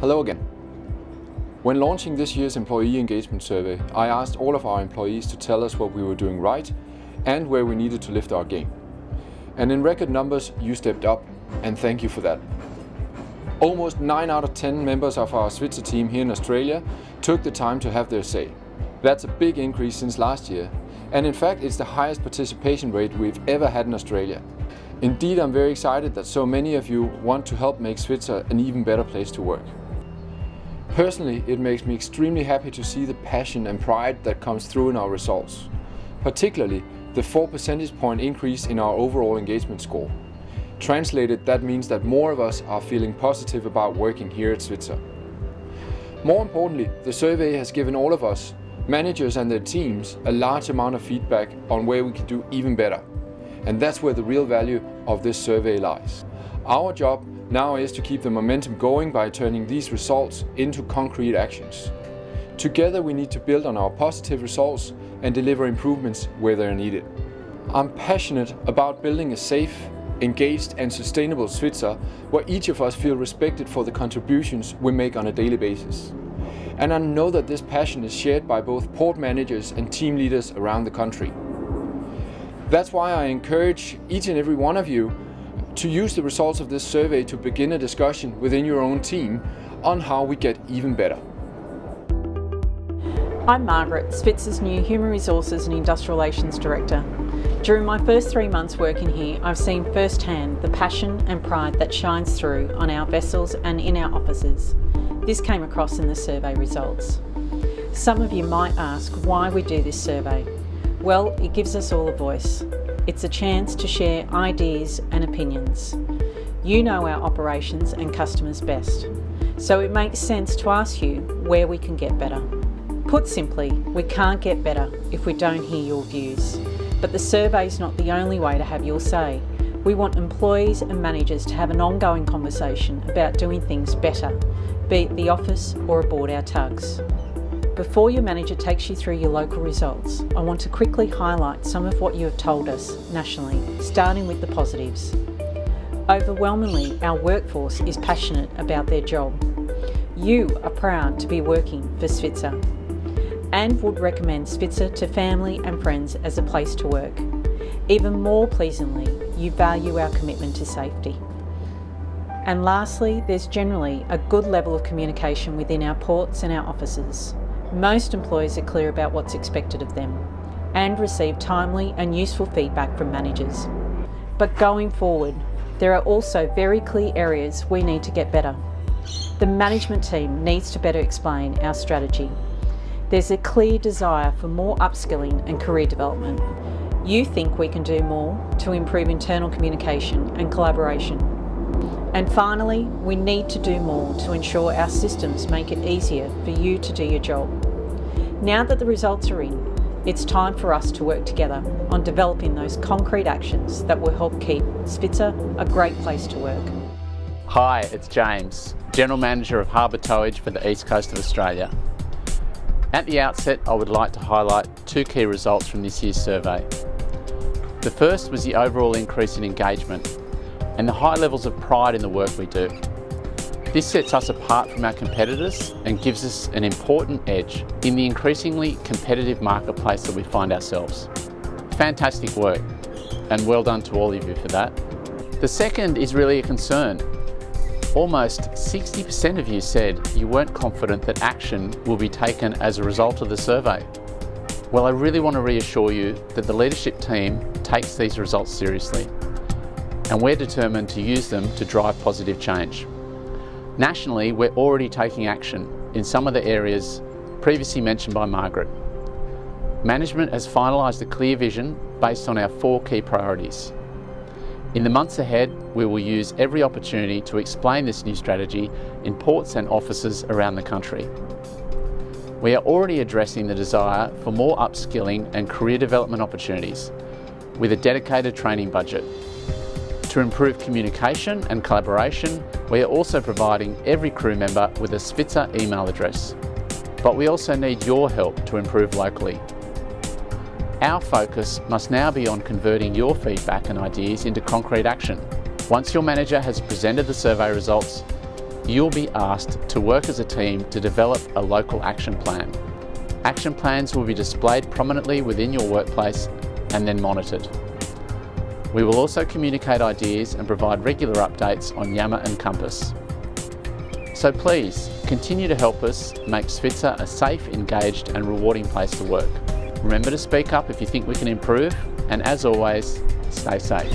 Hello again. When launching this year's Employee Engagement Survey, I asked all of our employees to tell us what we were doing right and where we needed to lift our game. And in record numbers, you stepped up, and thank you for that. Almost 9 out of 10 members of our Svitzer team here in Australia took the time to have their say. That's a big increase since last year, and in fact it's the highest participation rate we've ever had in Australia. Indeed, I'm very excited that so many of you want to help make Svitzer an even better place to work. Personally, it makes me extremely happy to see the passion and pride that comes through in our results, particularly the 4 percentage point increase in our overall engagement score. Translated, that means that more of us are feeling positive about working here at Svitzer. More importantly, the survey has given all of us, managers and their teams, a large amount of feedback on where we can do even better. And that's where the real value of this survey lies. Our job now is to keep the momentum going by turning these results into concrete actions. Together we need to build on our positive results and deliver improvements where they're needed. I'm passionate about building a safe, engaged and sustainable Svitzer where each of us feel respected for the contributions we make on a daily basis. And I know that this passion is shared by both port managers and team leaders around the country. That's why I encourage each and every one of you to use the results of this survey to begin a discussion within your own team on how we get even better. I'm Margaret, Svitzer's new Human Resources and Industrial Relations Director. During my first 3 months working here, I've seen firsthand the passion and pride that shines through on our vessels and in our offices. This came across in the survey results. Some of you might ask why we do this survey. Well, it gives us all a voice. It's a chance to share ideas and opinions. You know our operations and customers best, so it makes sense to ask you where we can get better. Put simply, we can't get better if we don't hear your views. But the survey is not the only way to have your say. We want employees and managers to have an ongoing conversation about doing things better, be it the office or aboard our tugs. Before your manager takes you through your local results, I want to quickly highlight some of what you have told us nationally, starting with the positives. Overwhelmingly, our workforce is passionate about their job. You are proud to be working for Svitzer and would recommend Svitzer to family and friends as a place to work. Even more pleasingly, you value our commitment to safety. And lastly, there's generally a good level of communication within our ports and our offices. Most employees are clear about what's expected of them and receive timely and useful feedback from managers. But going forward, there are also very clear areas we need to get better. The management team needs to better explain our strategy. There's a clear desire for more upskilling and career development. You think we can do more to improve internal communication and collaboration. And finally, we need to do more to ensure our systems make it easier for you to do your job. Now that the results are in, it's time for us to work together on developing those concrete actions that will help keep Svitzer a great place to work. Hi, it's James, General Manager of Harbour Towage for the East Coast of Australia. At the outset, I would like to highlight 2 key results from this year's survey. The first was the overall increase in engagement and the high levels of pride in the work we do. This sets us apart from our competitors and gives us an important edge in the increasingly competitive marketplace that we find ourselves. Fantastic work, and well done to all of you for that. The second is really a concern. Almost 60% of you said you weren't confident that action will be taken as a result of the survey. Well, I really want to reassure you that the leadership team takes these results seriously, and we're determined to use them to drive positive change. Nationally, we're already taking action in some of the areas previously mentioned by Margaret. Management has finalised a clear vision based on our 4 key priorities. In the months ahead, we will use every opportunity to explain this new strategy in ports and offices around the country. We are already addressing the desire for more upskilling and career development opportunities with a dedicated training budget. To improve communication and collaboration, we are also providing every crew member with a Svitzer email address. But we also need your help to improve locally. Our focus must now be on converting your feedback and ideas into concrete action. Once your manager has presented the survey results, you'll be asked to work as a team to develop a local action plan. Action plans will be displayed prominently within your workplace and then monitored. We will also communicate ideas and provide regular updates on Yammer and Compass. So please, continue to help us make Svitzer a safe, engaged and rewarding place to work. Remember to speak up if you think we can improve, and as always, stay safe.